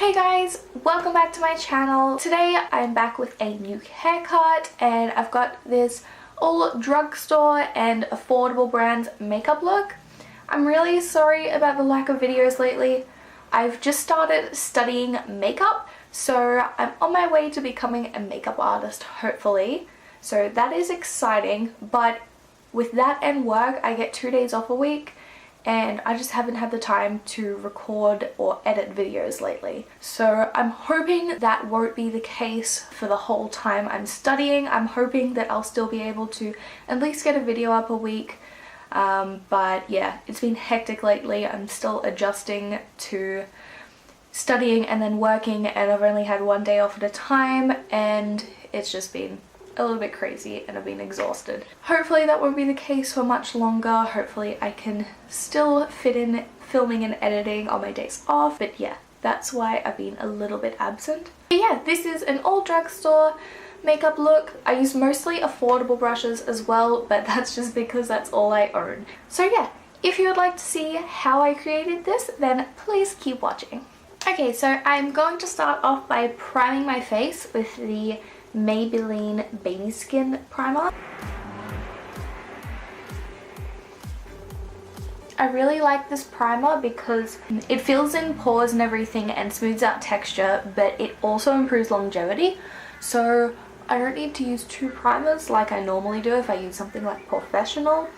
Hey guys, welcome back to my channel. Today I'm back with a new haircut and I've got this all drugstore and affordable brands makeup look. I'm really sorry about the lack of videos lately. I've just started studying makeup, so I'm on my way to becoming a makeup artist, hopefully. So that is exciting, but with that and work, I get 2 days off a week and I just haven't had the time to record or edit videos lately. So I'm hoping that won't be the case for the whole time I'm studying. I'm hoping that I'll still be able to at least get a video up a week. But yeah, it's been hectic lately. I'm still adjusting to studying and then working, and I've only had 1 day off at a time, and it's just been a little bit crazy and I've been exhausted. Hopefully that won't be the case for much longer. Hopefully I can still fit in filming and editing on my days off, but yeah, that's why I've been a little bit absent. But yeah, this is an all drugstore makeup look. I use mostly affordable brushes as well, but that's just because that's all I own. So yeah, if you would like to see how I created this, then please keep watching. Okay, so I'm going to start off by priming my face with the Maybelline Baby Skin Primer. I really like this primer because it fills in pores and everything and smooths out texture, but it also improves longevity. So I don't need to use 2 primers like I normally do if I use something like Professional.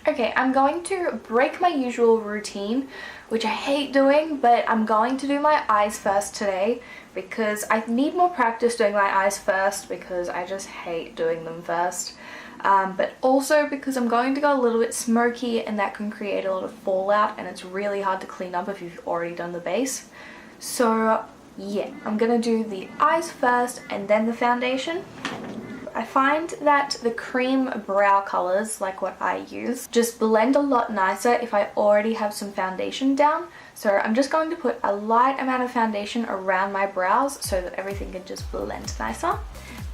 Okay, I'm going to break my usual routine, which I hate doing, but I'm going to do my eyes first today because I need more practice doing my eyes first because I just hate doing them first. But also because I'm going to go a little bit smoky, and that can create a lot of fallout and it's really hard to clean up if you've already done the base. So yeah, I'm gonna do the eyes first and then the foundation. I find that the cream brow colors, like what I use, just blend a lot nicer if I already have some foundation down. So I'm just going to put a light amount of foundation around my brows so that everything can just blend nicer.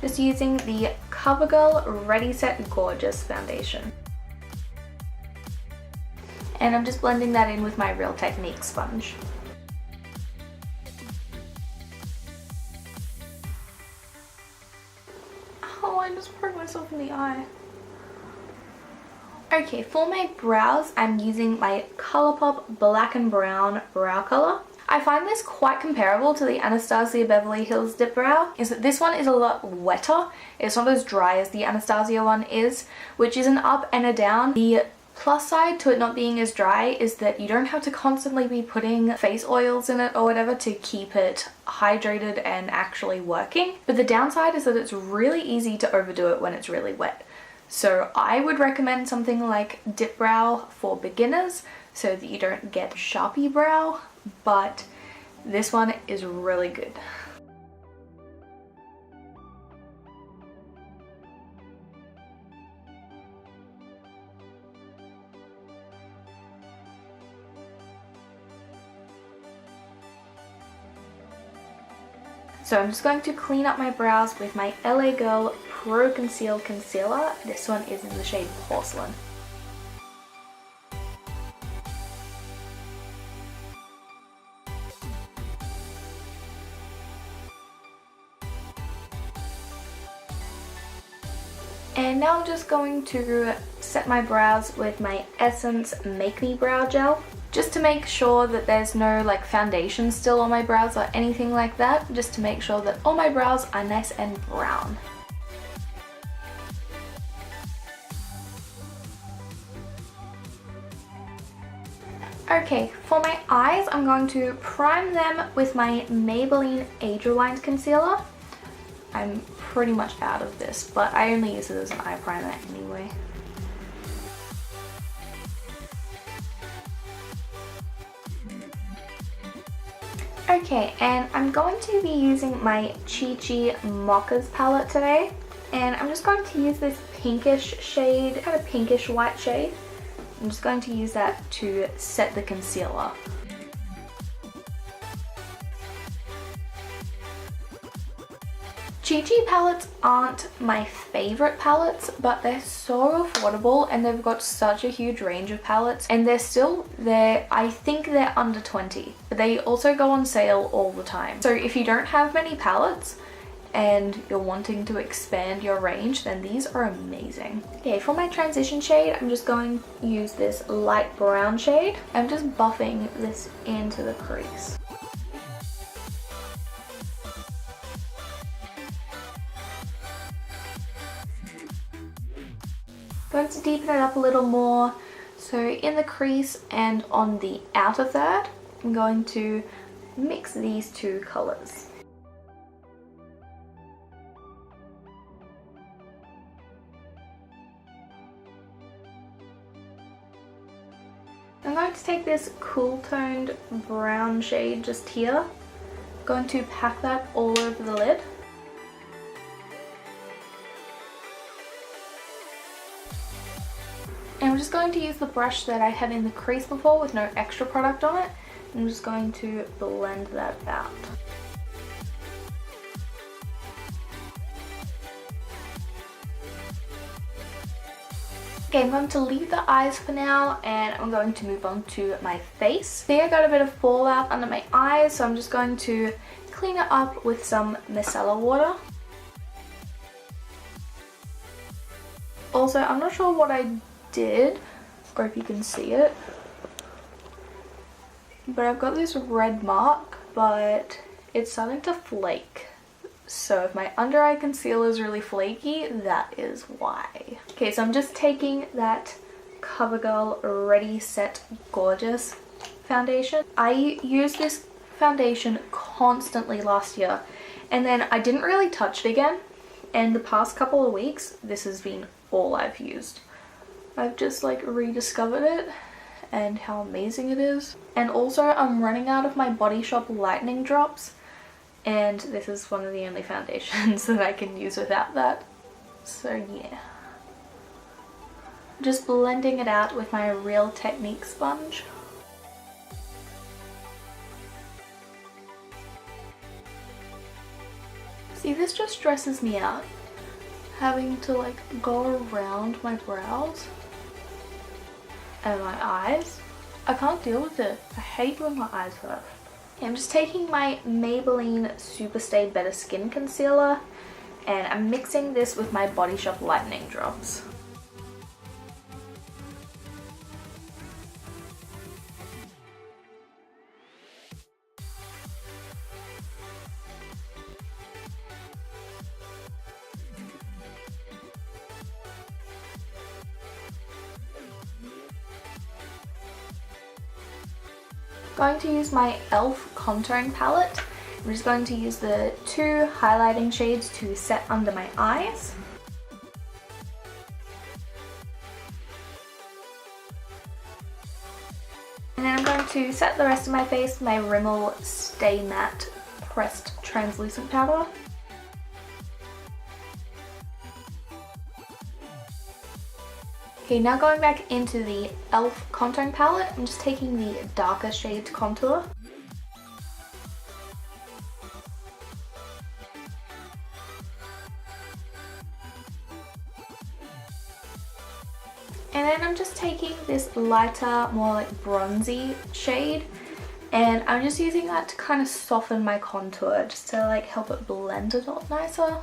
Just using the CoverGirl Ready Set Gorgeous foundation. And I'm just blending that in with my Real Technique sponge. Oh, I just broke myself in the eye. Okay, for my brows, I'm using my ColourPop Black and Brown brow color. I find this quite comparable to the Anastasia Beverly Hills Dip Brow, is that this one is a lot wetter. It's not as dry as the Anastasia one is, which is an up and a down. The plus side to it not being as dry is that you don't have to constantly be putting face oils in it or whatever to keep it hydrated and actually working. But the downside is that it's really easy to overdo it when it's really wet. So I would recommend something like Dip Brow for beginners so that you don't get Sharpie brow, but this one is really good. So I'm just going to clean up my brows with my LA Girl Pro Conceal Concealer. This one is in the shade Porcelain. And now I'm just going to set my brows with my Essence Make Me Brow Gel, just to make sure that there's no like foundation still on my brows or anything like that, just to make sure that all my brows are nice and brown. Okay, for my eyes, I'm going to prime them with my Maybelline Age Rewind Concealer. I'm pretty much out of this, but I only use it as an eye primer anyway. Okay, and I'm going to be using my Chi Chi Mochas palette today, and I'm just going to use this pinkish shade, kind of pinkish white shade. I'm just going to use that to set the concealer. Chi Chi Chi palettes aren't my favorite palettes, but they're so affordable and they've got such a huge range of palettes, and they're still there. I think they're under 20, but they also go on sale all the time. So if you don't have many palettes and you're wanting to expand your range, then these are amazing. Okay, for my transition shade, I'm just going to use this light brown shade. I'm just buffing this into the crease. Going to deepen it up a little more. So in the crease and on the outer third, I'm going to mix these two colors. I'm going to take this cool toned brown shade just here. I'm going to pack that all over the lid. And I'm just going to use the brush that I had in the crease before with no extra product on it. I'm just going to blend that out. Okay, I'm going to leave the eyes for now and I'm going to move on to my face. See, I got a bit of fallout under my eyes, so I'm just going to clean it up with some micellar water. Also, I'm not sure what I did or if you can see it, but I've got this red mark, but it's starting to flake. So if my under eye concealer is really flaky, that is why. Okay, so I'm just taking that CoverGirl Ready Set Gorgeous foundation. I used this foundation constantly last year and then I didn't really touch it again, and the past couple of weeks this has been all I've used. I've just like rediscovered it and how amazing it is. And also I'm running out of my Body Shop lightening drops, and this is one of the only foundations that I can use without that. So yeah. Just blending it out with my Real Technique sponge. See, this just stresses me out, having to like go around my brows and my eyes. I can't deal with it. I hate when my eyes hurt. Okay, I'm just taking my Maybelline Superstay Better Skin Concealer and I'm mixing this with my Body Shop lightening drops. Going to use my e.l.f. contouring palette. I'm just going to use the two highlighting shades to set under my eyes. And then I'm going to set the rest of my face with my Rimmel Stay Matte Pressed Translucent Powder. Okay, now going back into the e.l.f. contouring palette, I'm just taking the darker shade to contour. And then I'm just taking this lighter, more like bronzy shade, and I'm just using that to kind of soften my contour, just to like help it blend a lot nicer.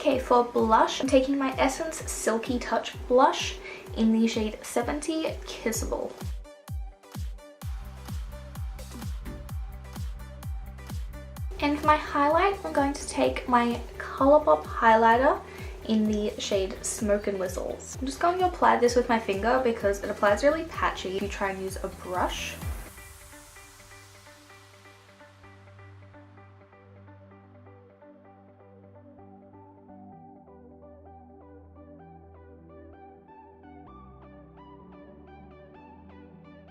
Okay, for blush, I'm taking my Essence Silky Touch blush in the shade 70 Kissable. And for my highlight, I'm going to take my Colourpop highlighter in the shade Smoke and Whistles. I'm just going to apply this with my finger because it applies really patchy if you try and use a brush.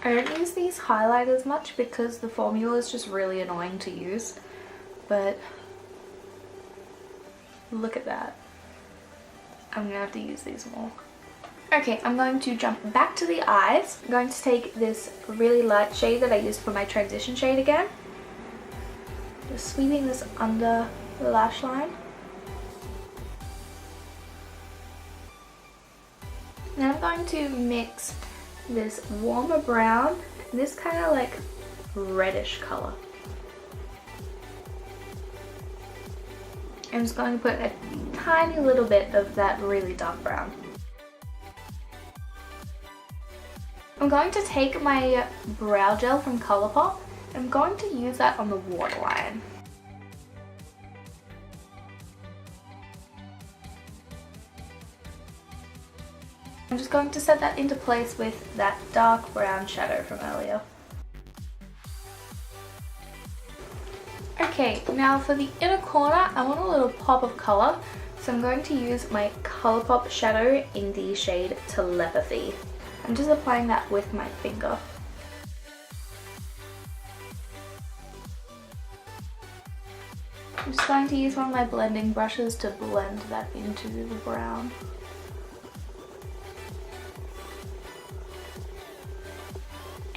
I don't use these highlighters much because the formula is just really annoying to use, but look at that. I'm gonna have to use these more. Okay, I'm going to jump back to the eyes. I'm going to take this really light shade that I used for my transition shade again. Just sweeping this under the lash line. Now I'm going to mix this warmer brown, this kind of like reddish color. I'm just going to put a tiny little bit of that really dark brown. I'm going to take my brow gel from Colourpop. I'm going to use that on the waterline. I'm just going to set that into place with that dark brown shadow from earlier. Okay, now for the inner corner, I want a little pop of colour, so I'm going to use my Colourpop shadow in the shade Telepathy. I'm just applying that with my finger. I'm just going to use one of my blending brushes to blend that into the brown.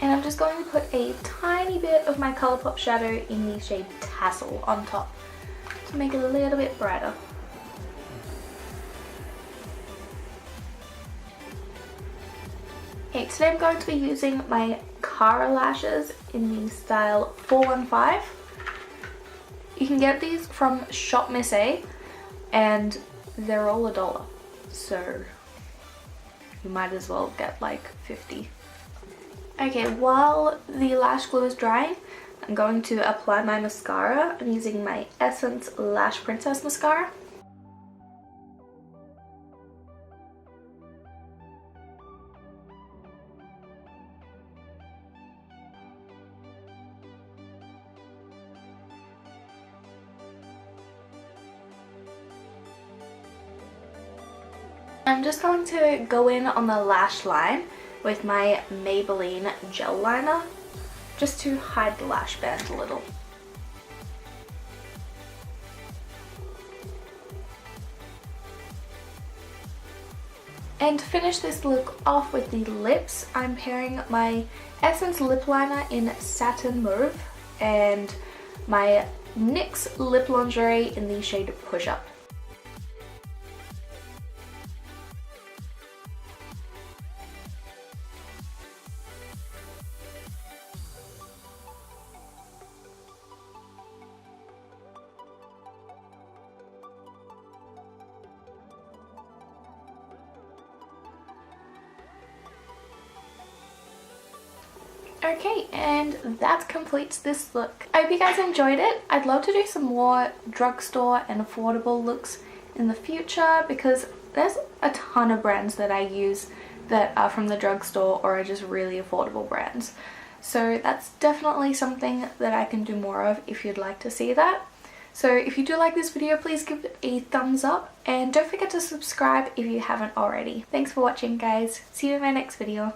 And I'm just going to put a tiny bit of my Colourpop shadow in the shade Tassel on top to make it a little bit brighter. Okay, today I'm going to be using my Cara lashes in the style 415. You can get these from Shop Miss A and they're all $1, so you might as well get like 50. Okay, while the lash glue is drying, I'm going to apply my mascara. I'm using my Essence Lash Princess mascara. I'm just going to go in on the lash line with my Maybelline gel liner just to hide the lash band a little. And to finish this look off with the lips, I'm pairing my Essence lip liner in Satin Mauve and my NYX lip lingerie in the shade Push Up. Okay, and that completes this look. I hope you guys enjoyed it. I'd love to do some more drugstore and affordable looks in the future because there's a ton of brands that I use that are from the drugstore or are just really affordable brands. So that's definitely something that I can do more of if you'd like to see that. So if you do like this video, please give it a thumbs up and don't forget to subscribe if you haven't already. Thanks for watching, guys. See you in my next video.